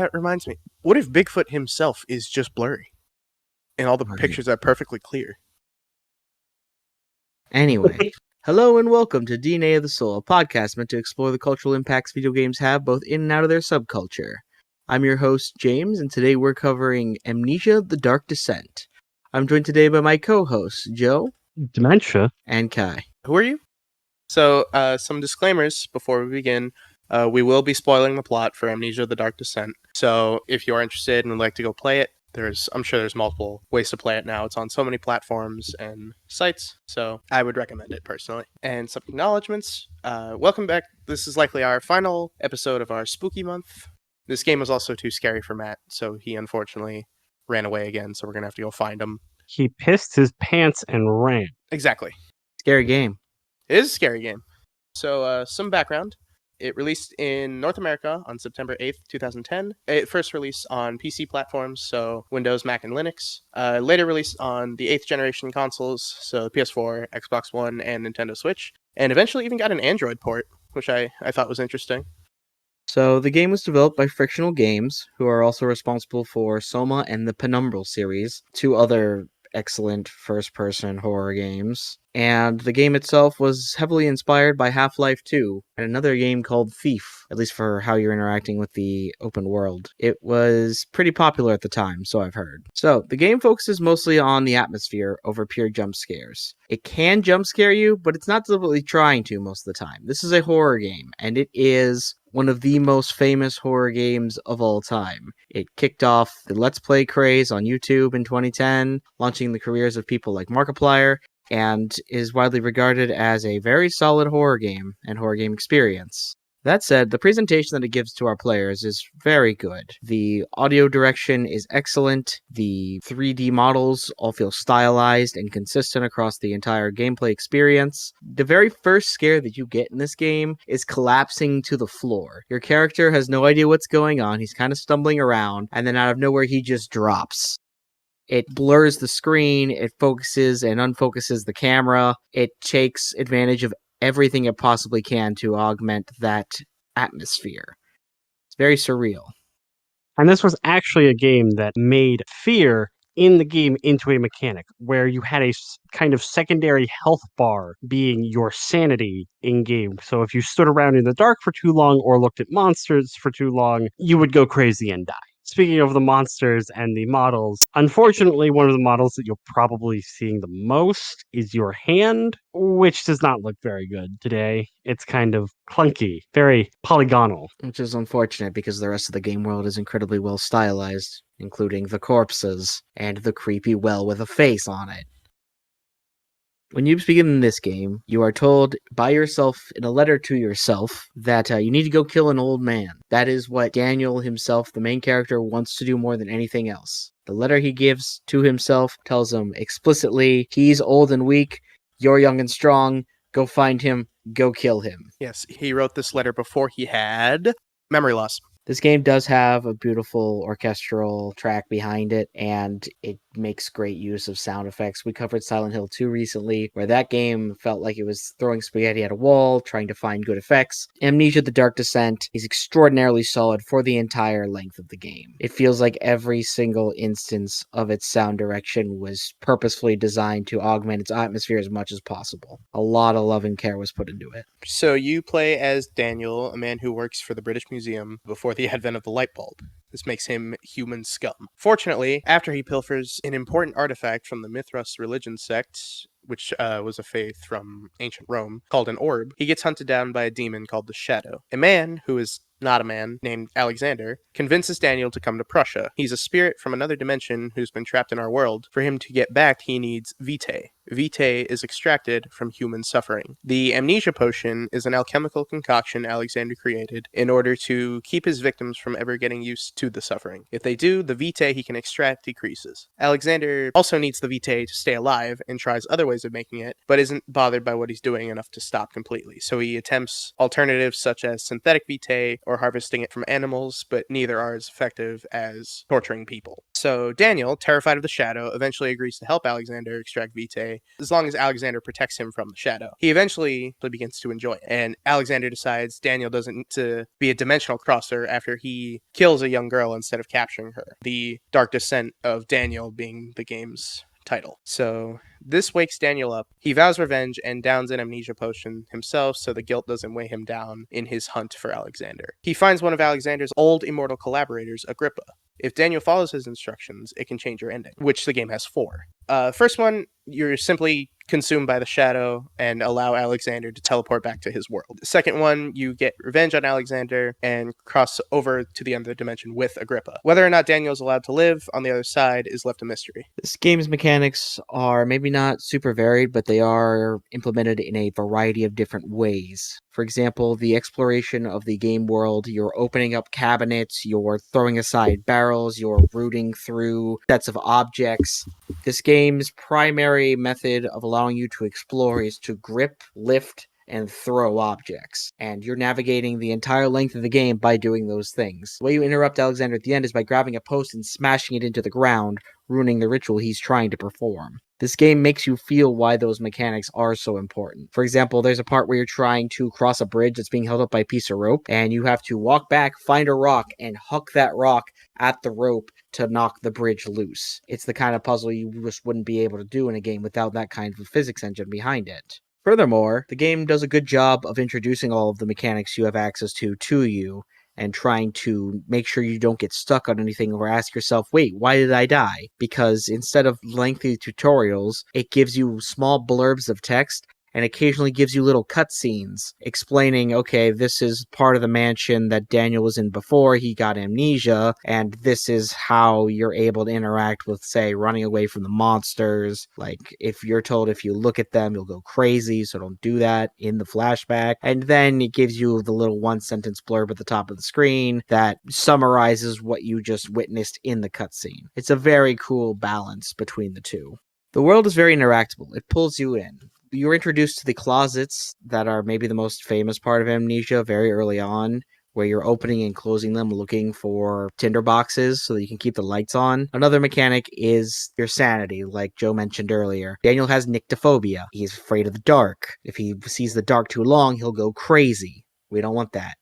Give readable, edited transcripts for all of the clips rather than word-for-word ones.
that reminds me. What if Bigfoot himself is just blurry? And all the pictures are perfectly clear. Anyway, hello and welcome to DNA of the Soul, a podcast meant to explore the cultural impacts video games have both in and out of their subculture. I'm your host, James, and today we're covering Amnesia, The Dark Descent. I'm joined today by my co-hosts, Joe, Dementia, and Kai. Who are you? So, some disclaimers before we begin. We will be spoiling the plot for Amnesia, The Dark Descent. So, if you are interested and would like to go play it, I'm sure there's multiple ways to play it now. It's on so many platforms and sites, so I would recommend it personally. And some acknowledgements. Welcome back. This is likely our final episode of our spooky month. This game was also too scary for Matt, so he unfortunately ran away again, so we're going to have to go find him. he pissed his pants and ran. Exactly. Scary game. It is a scary game. So, some background. It released in North America on September 8th, 2010. It first released on PC platforms, so Windows, Mac, and Linux. Later released on the 8th generation consoles, so PS4, Xbox One, and Nintendo Switch. And eventually even got an Android port, which I thought was interesting. So, the game was developed by Frictional Games, who are also responsible for Soma and the Penumbral series, two other excellent first-person horror games. And the game itself was heavily inspired by Half-Life 2 and another game called Thief, at least for how you're interacting with the open world. It was pretty popular at the time, so I've heard. So, the game focuses mostly on the atmosphere over pure jump scares. It can jump scare you, but it's not deliberately trying to most of the time. This is a horror game, and it is one of the most famous horror games of all time. It kicked off the Let's Play craze on YouTube in 2010, launching the careers of people like Markiplier, and is widely regarded as a very solid horror game and horror game experience. That said, the presentation that it gives to our players is very good. The audio direction is excellent, the 3D models all feel stylized and consistent across the entire gameplay experience. The very first scare that you get in this game is collapsing to the floor. Your character has no idea what's going on, he's kind of stumbling around, and then out of nowhere he just drops. It blurs the screen, it focuses and unfocuses the camera, it takes advantage of everything it possibly can to augment that atmosphere. It's very surreal. And this was actually a game that made fear in the game into a mechanic, where you had a kind of secondary health bar being your sanity in game. So if you stood around in the dark for too long or looked at monsters for too long, you would go crazy and die. Speaking of the monsters and the models, unfortunately, one of the models that you're probably seeing the most is your hand, which does not look very good today. It's kind of clunky, very polygonal. Which is unfortunate because the rest of the game world is incredibly well stylized, including the corpses and the creepy well with a face on it. When you begin in this game, you are told by yourself in a letter to yourself that you need to go kill an old man. That is what Daniel himself, the main character, wants to do more than anything else. The letter he gives to himself tells him explicitly, he's old and weak, you're young and strong, go find him, go kill him. Yes, he wrote this letter before he had memory loss. This game does have a beautiful orchestral track behind it, and it makes great use of sound effects. We covered Silent Hill 2 recently, where that game felt like it was throwing spaghetti at a wall, trying to find good effects. Amnesia, The Dark Descent is extraordinarily solid for the entire length of the game. It feels like every single instance of its sound direction was purposefully designed to augment its atmosphere as much as possible. A lot of love and care was put into it. So you play as Daniel, a man who works for the British Museum before the advent of the light bulb. This makes him human scum. Fortunately, after he pilfers an important artifact from the Mithras religion sect, which was a faith from ancient Rome, called an orb, he gets hunted down by a demon called the Shadow. A man, who is not a man, named Alexander, convinces Daniel to come to Prussia. He's a spirit from another dimension who's been trapped in our world. For him to get back, he needs vitae. Vitae is extracted from human suffering. The amnesia potion is an alchemical concoction Alexander created in order to keep his victims from ever getting used to the suffering. If they do, the vitae he can extract decreases. Alexander also needs the vitae to stay alive and tries other ways of making it, but isn't bothered by what he's doing enough to stop completely. So he attempts alternatives such as synthetic vitae or harvesting it from animals, but neither are as effective as torturing people. So Daniel, terrified of the shadow, eventually agrees to help Alexander extract Vitae, as long as Alexander protects him from the shadow. He eventually begins to enjoy it, and Alexander decides Daniel doesn't need to be a dimensional crosser after he kills a young girl instead of capturing her. The dark descent of Daniel being the game's title. So this wakes Daniel up. He vows revenge and downs an amnesia potion himself so the guilt doesn't weigh him down in his hunt for Alexander. He finds one of Alexander's old immortal collaborators, Agrippa. If Daniel follows his instructions, it can change your ending, which the game has 4. First one, you're simply consumed by the shadow and allow Alexander to teleport back to his world. The second one, you get revenge on Alexander and cross over to the other dimension with Agrippa. Whether or not Daniel is allowed to live on the other side is left a mystery. This game's mechanics are maybe not super varied, but they are implemented in a variety of different ways. For example, the exploration of the game world, you're opening up cabinets, you're throwing aside barrels, you're rooting through sets of objects. This game's primary method of allowing you to explore is to grip, lift, and throw objects. And you're navigating the entire length of the game by doing those things. The way you interrupt Alexander at the end is by grabbing a post and smashing it into the ground, ruining the ritual he's trying to perform. This game makes you feel why those mechanics are so important. For example, there's a part where you're trying to cross a bridge that's being held up by a piece of rope, and you have to walk back, find a rock, and huck that rock at the rope to knock the bridge loose. It's the kind of puzzle you just wouldn't be able to do in a game without that kind of a physics engine behind it. Furthermore, the game does a good job of introducing all of the mechanics you have access to you, and trying to make sure you don't get stuck on anything or ask yourself, wait, why did I die? Because instead of lengthy tutorials, it gives you small blurbs of text and occasionally gives you little cutscenes explaining, okay, this is part of the mansion that Daniel was in before he got amnesia, and this is how you're able to interact with, say, running away from the monsters. Like, if you're told if you look at them, you'll go crazy, so don't do that in the flashback. And then it gives you the little one-sentence blurb at the top of the screen that summarizes what you just witnessed in the cutscene. It's a very cool balance between the two. The world is very interactable. It pulls you in. You're introduced to the closets that are maybe the most famous part of Amnesia very early on, where you're opening and closing them looking for tinder boxes so that you can keep the lights on. Another mechanic is your sanity, like Joe mentioned earlier. Daniel has nyctophobia. He's afraid of the dark. If he sees the dark too long, he'll go crazy. We don't want that.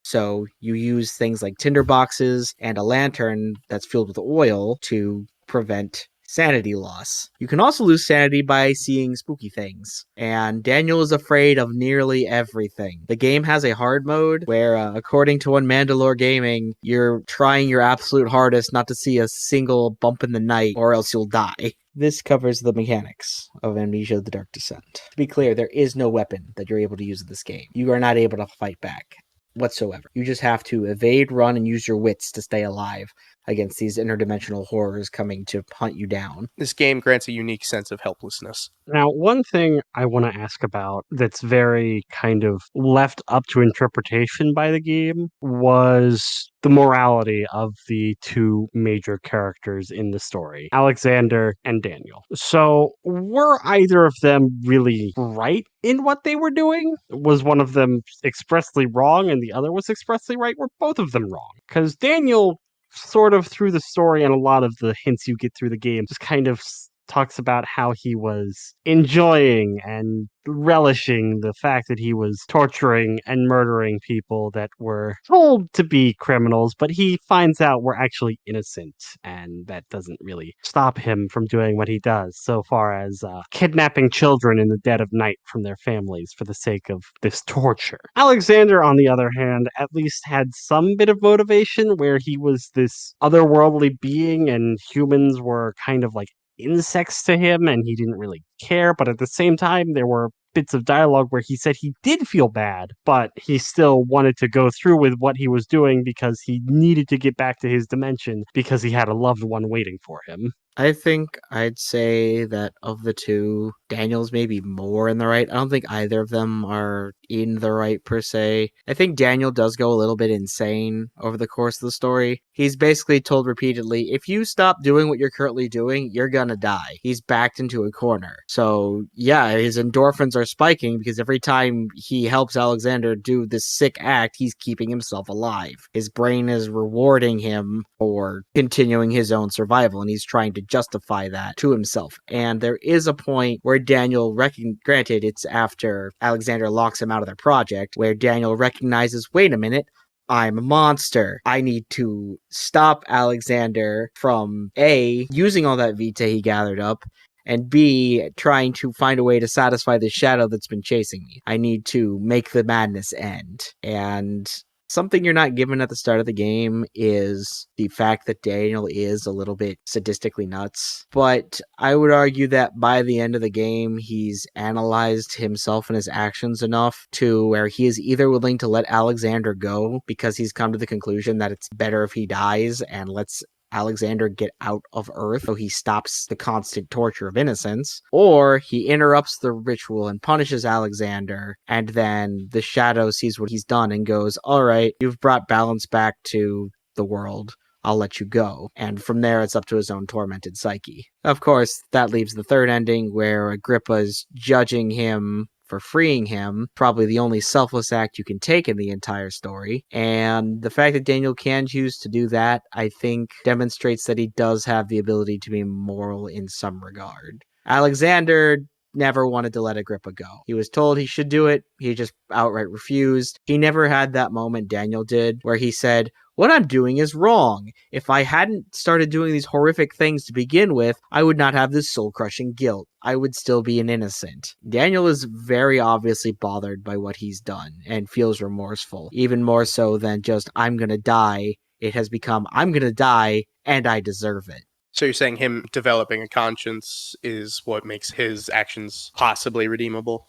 So you use things like tinder boxes and a lantern that's filled with oil to prevent sanity loss. You can also lose sanity by seeing spooky things, and Daniel is afraid of nearly everything. The game has a hard mode where, according to one Mandalore Gaming, you're trying your absolute hardest not to see a single bump in the night or else you'll die. This covers the mechanics of Amnesia: The Dark Descent. To be clear, there is no weapon that you're able to use in this game. You are not able to fight back whatsoever. You just have to evade, run, and use your wits to stay alive against these interdimensional horrors coming to hunt you down. This game grants a unique sense of helplessness. Now, one thing I want to ask about that's very kind of left up to interpretation by the game was the morality of the two major characters in the story, Alexander and Daniel. So, were either of them really right in what they were doing? Was one of them expressly wrong and the other was expressly right? Were both of them wrong? Because Daniel, sort of through the story and a lot of the hints you get through the game, just kind of talks about how he was enjoying and relishing the fact that he was torturing and murdering people that were told to be criminals, but he finds out were actually innocent, and that doesn't really stop him from doing what he does, so far as kidnapping children in the dead of night from their families for the sake of this torture. Alexander, on the other hand, at least had some bit of motivation where he was this otherworldly being and humans were kind of like insects to him and he didn't really care, but at the same time there were bits of dialogue where he said he did feel bad, but he still wanted to go through with what he was doing because he needed to get back to his dimension because he had a loved one waiting for him. I think I'd say that of the two, Daniel's maybe more in the right. I don't think either of them are in the right per se. I think Daniel does go a little bit insane over the course of the story. He's basically told repeatedly, if you stop doing what you're currently doing, you're gonna die. He's backed into a corner. So yeah, his endorphins are spiking because every time he helps Alexander do this sick act, he's keeping himself alive. His brain is rewarding him for continuing his own survival, and he's trying to justify that to himself. And there is a point where Daniel, granted, it's after Alexander locks him out of their project, where Daniel recognizes, wait a minute, I'm a monster. I need to stop Alexander from A, using all that vitae he gathered up, and B, trying to find a way to satisfy the shadow that's been chasing me. I need to make the madness end. And something you're not given at the start of the game is the fact that Daniel is a little bit sadistically nuts. But I would argue that by the end of the game, he's analyzed himself and his actions enough to where he is either willing to let Alexander go because he's come to the conclusion that it's better if he dies and lets Alexander get out of Earth so he stops the constant torture of innocence, or he interrupts the ritual and punishes Alexander, and then the shadow sees what he's done and goes, all right, you've brought balance back to the world. I'll let you go. And from there, it's up to his own tormented psyche. Of course, that leaves the third ending where Agrippa's judging him for freeing him, probably the only selfless act you can take in the entire story. And the fact that Daniel can choose to do that, I think, demonstrates that he does have the ability to be moral in some regard. Alexander never wanted to let Agrippa go. He was told he should do it. He just outright refused. He never had that moment Daniel did where he said, what I'm doing is wrong. If I hadn't started doing these horrific things to begin with, I would not have this soul-crushing guilt. I would still be an innocent. Daniel is very obviously bothered by what he's done and feels remorseful, even more so than just, I'm gonna die. It has become, I'm gonna die, and I deserve it. So you're saying him developing a conscience is what makes his actions possibly redeemable?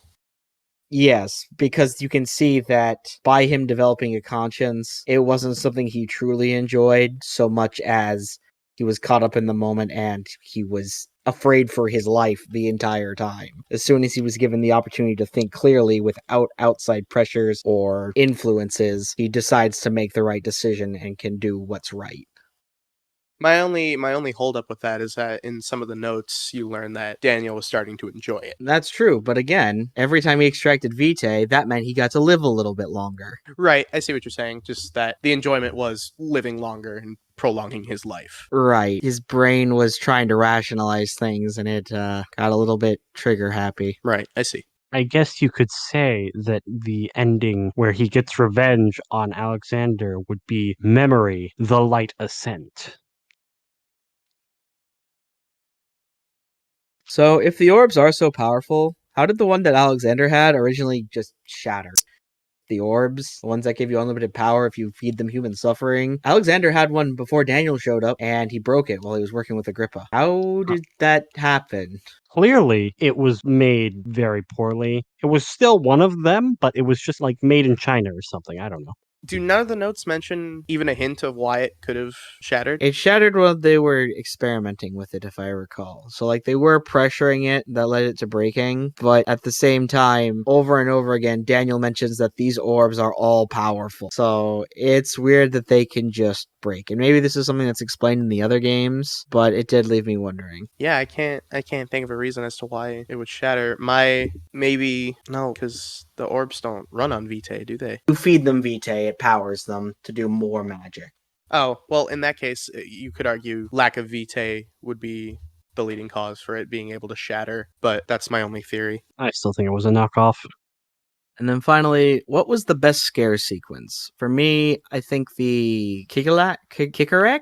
Yes, because you can see that by him developing a conscience, it wasn't something he truly enjoyed so much as he was caught up in the moment and he was afraid for his life the entire time. As soon as he was given the opportunity to think clearly without outside pressures or influences, he decides to make the right decision and can do what's right. My only holdup with that is that in some of the notes you learn that Daniel was starting to enjoy it. That's true, but again, every time he extracted vitae, that meant he got to live a little bit longer. Right, I see what you're saying. Just that the enjoyment was living longer and prolonging his life. Right. His brain was trying to rationalize things and it got a little bit trigger happy. Right, I see. I guess you could say that the ending where he gets revenge on Alexander would be Memory, the Light Ascent. So, if the orbs are so powerful, how did the one that Alexander had originally just shatter? The orbs, the ones that give you unlimited power if you feed them human suffering. Alexander had one before Daniel showed up, and he broke it while he was working with Agrippa. How did that happen? Clearly, it was made very poorly. It was still one of them, but it was just like made in China or something. I don't know. Do none of the notes mention even a hint of why it could have shattered? It shattered while they were experimenting with it, if I recall. So, like, they were pressuring it, that led it to breaking, but at the same time, over and over again, Daniel mentions that these orbs are all powerful. So, it's weird that they can just break. And maybe this is something that's explained in the other games, but it did leave me wondering. Yeah, I can't think of a reason as to why it would shatter. No, because the orbs don't run on Vitae, do they? You feed them vitae, it powers them to do more magic. Oh, well, in that case, you could argue lack of Vitae would be the leading cause for it being able to shatter, but that's my only theory. I still think it was a knockoff. And then finally, what was the best scare sequence? For me, I think the Kikarak?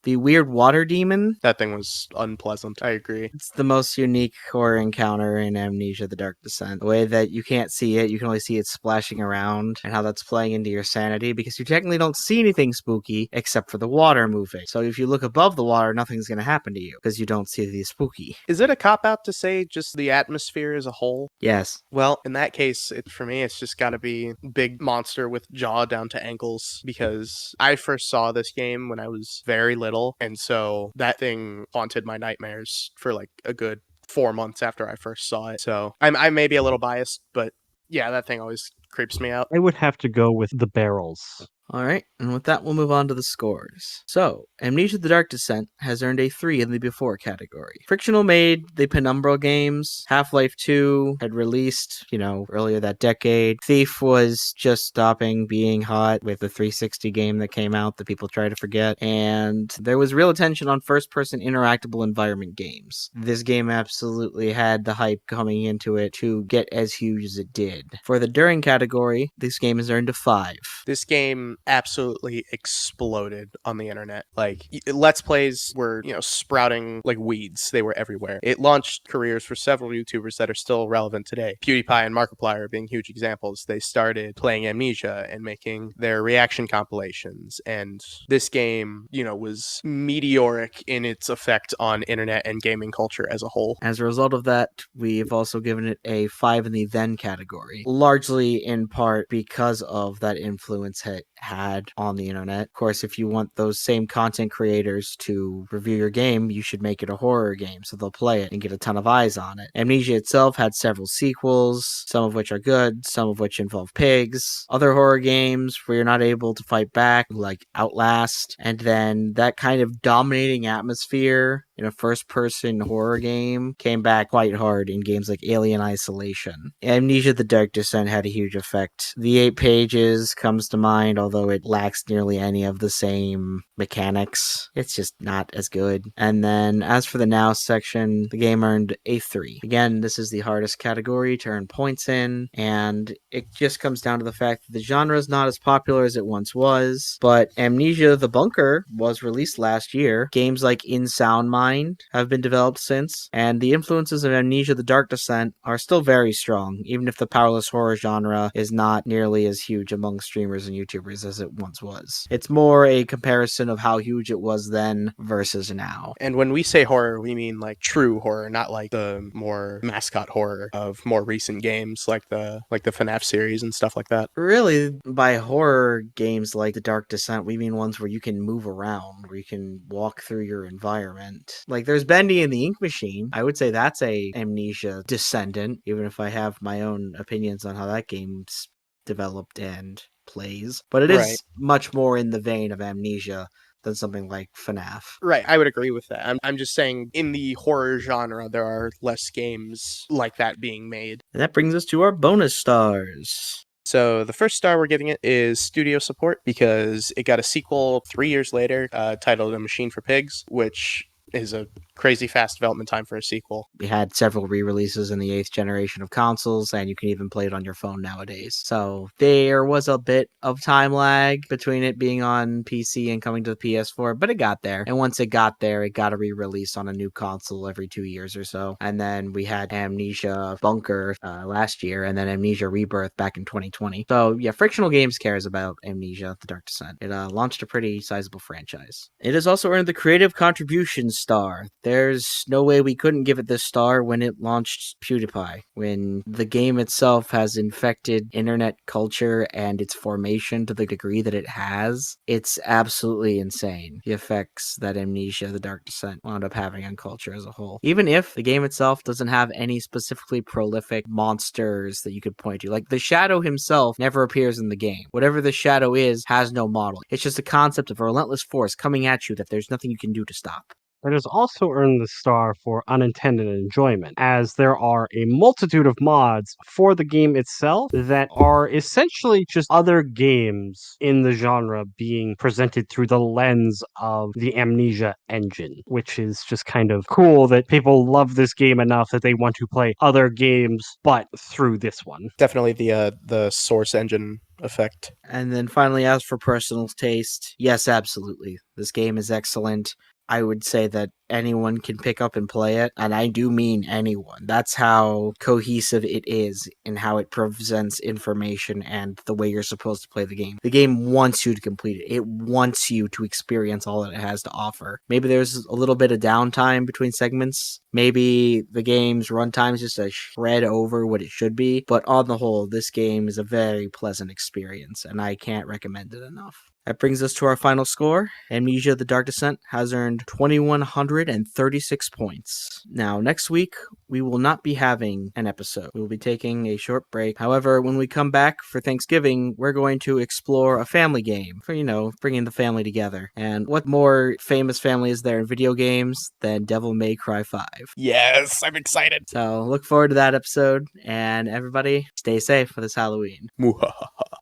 The weird water demon? That thing was unpleasant, I agree. It's the most unique horror encounter in Amnesia: The Dark Descent. The way that you can't see it, you can only see it splashing around, and how that's playing into your sanity, because you technically don't see anything spooky except for the water moving. So if you look above the water, nothing's going to happen to you, because you don't see the spooky. Is it a cop-out to say just the atmosphere as a whole? Yes. Well, in that case, for me, it's just gotta be big monster with jaw down to ankles, because I first saw this game when I was very little. little, and so that thing haunted my nightmares for like a good 4 months after I first saw it. So I may be a little biased, but yeah, that thing always creeps me out. I would have to go with the barrels. All right, and with that, we'll move on to the scores. So, Amnesia the Dark Descent has earned a 3 in the Before category. Frictional made the Penumbral games. Half-Life 2 had released, earlier that decade. Thief was just stopping being hot with the 360 game that came out that people try to forget. And there was real attention on first-person interactable environment games. This game absolutely had the hype coming into it to get as huge as it did. For the During category, this game has earned a 5. This game absolutely exploded on the internet. Like, Let's Plays were, sprouting like weeds. They were everywhere. It launched careers for several YouTubers that are still relevant today. PewDiePie and Markiplier being huge examples. They started playing Amnesia and making their reaction compilations. And this game, was meteoric in its effect on internet and gaming culture as a whole. As a result of that, we've also given it a 5 in the Then category, largely in part because of that influence it had on the internet. Of course, if you want those same content creators to review your game, you should make it a horror game so they'll play it and get a ton of eyes on it. Amnesia itself had several sequels, some of which are good, some of which involve pigs. Other horror games where you're not able to fight back, like Outlast, and then that kind of dominating atmosphere in a first-person horror game came back quite hard in games like Alien Isolation. Amnesia the Dark Descent had a huge effect. The 8 pages comes to mind, although it lacks nearly any of the same mechanics. It's just not as good. And then, as for the Now section, the game earned a 3. Again, this is the hardest category to earn points in, and it just comes down to the fact that the genre is not as popular as it once was, but Amnesia the Bunker was released last year. Games like In Sound Mind have been developed since, and the influences of Amnesia the Dark Descent are still very strong, even if the powerless horror genre is not nearly as huge among streamers and YouTubers as it once was. It's more a comparison of how huge it was then versus now. And when we say horror, we mean like true horror, not like the more mascot horror of more recent games like the FNAF series and stuff like that. Really, by horror games like The Dark Descent, we mean ones where you can move around, where you can walk through your environment. Like, there's Bendy and the Ink Machine. I would say that's a Amnesia descendant, even if I have my own opinions on how that game's developed and plays. But it is much more in the vein of Amnesia than something like FNAF. Right, I would agree with that. I'm just saying, in the horror genre, there are less games like that being made. And that brings us to our bonus stars. So the first star we're giving it is studio support, because it got a sequel 3 years later titled A Machine for Pigs, which is a crazy fast development time for a sequel. We had several re-releases in the 8th generation of consoles, and you can even play it on your phone nowadays. So there was a bit of time lag between it being on PC and coming to the PS4, but it got there. And once it got there, it got a re-release on a new console every 2 years or so. And then we had Amnesia Bunker last year, and then Amnesia Rebirth back in 2020. So yeah, Frictional Games cares about Amnesia The Dark Descent. It launched a pretty sizable franchise. It has also earned the Creative Contributions star. There's no way we couldn't give it this star when it launched PewDiePie, when the game itself has infected internet culture and its formation to the degree that it has. It's absolutely insane, the effects that Amnesia The Dark Descent wound up having on culture as a whole. Even if the game itself doesn't have any specifically prolific monsters that you could point to. Like, the Shadow himself never appears in the game. Whatever the Shadow is has no model. It's just a concept of a relentless force coming at you that there's nothing you can do to stop. It has also earned the star for unintended enjoyment, as there are a multitude of mods for the game itself that are essentially just other games in the genre being presented through the lens of the Amnesia engine, which is just kind of cool that people love this game enough that they want to play other games, but through this one. Definitely the Source engine effect. And then finally, as for personal taste, yes, absolutely. This game is excellent. I would say that anyone can pick up and play it, and I do mean anyone. That's how cohesive it is in how it presents information and the way you're supposed to play the game. The game wants you to complete it. It wants you to experience all that it has to offer. Maybe there's a little bit of downtime between segments. Maybe the game's runtime is just a shred over what it should be, but on the whole, this game is a very pleasant experience, and I can't recommend it enough. That brings us to our final score. Amnesia: The Dark Descent has earned 2,136 points. Now, next week, we will not be having an episode. We will be taking a short break. However, when we come back for Thanksgiving, we're going to explore a family game for, bringing the family together. And what more famous family is there in video games than Devil May Cry 5? Yes, I'm excited. So look forward to that episode, and everybody, stay safe for this Halloween. Muhahaha.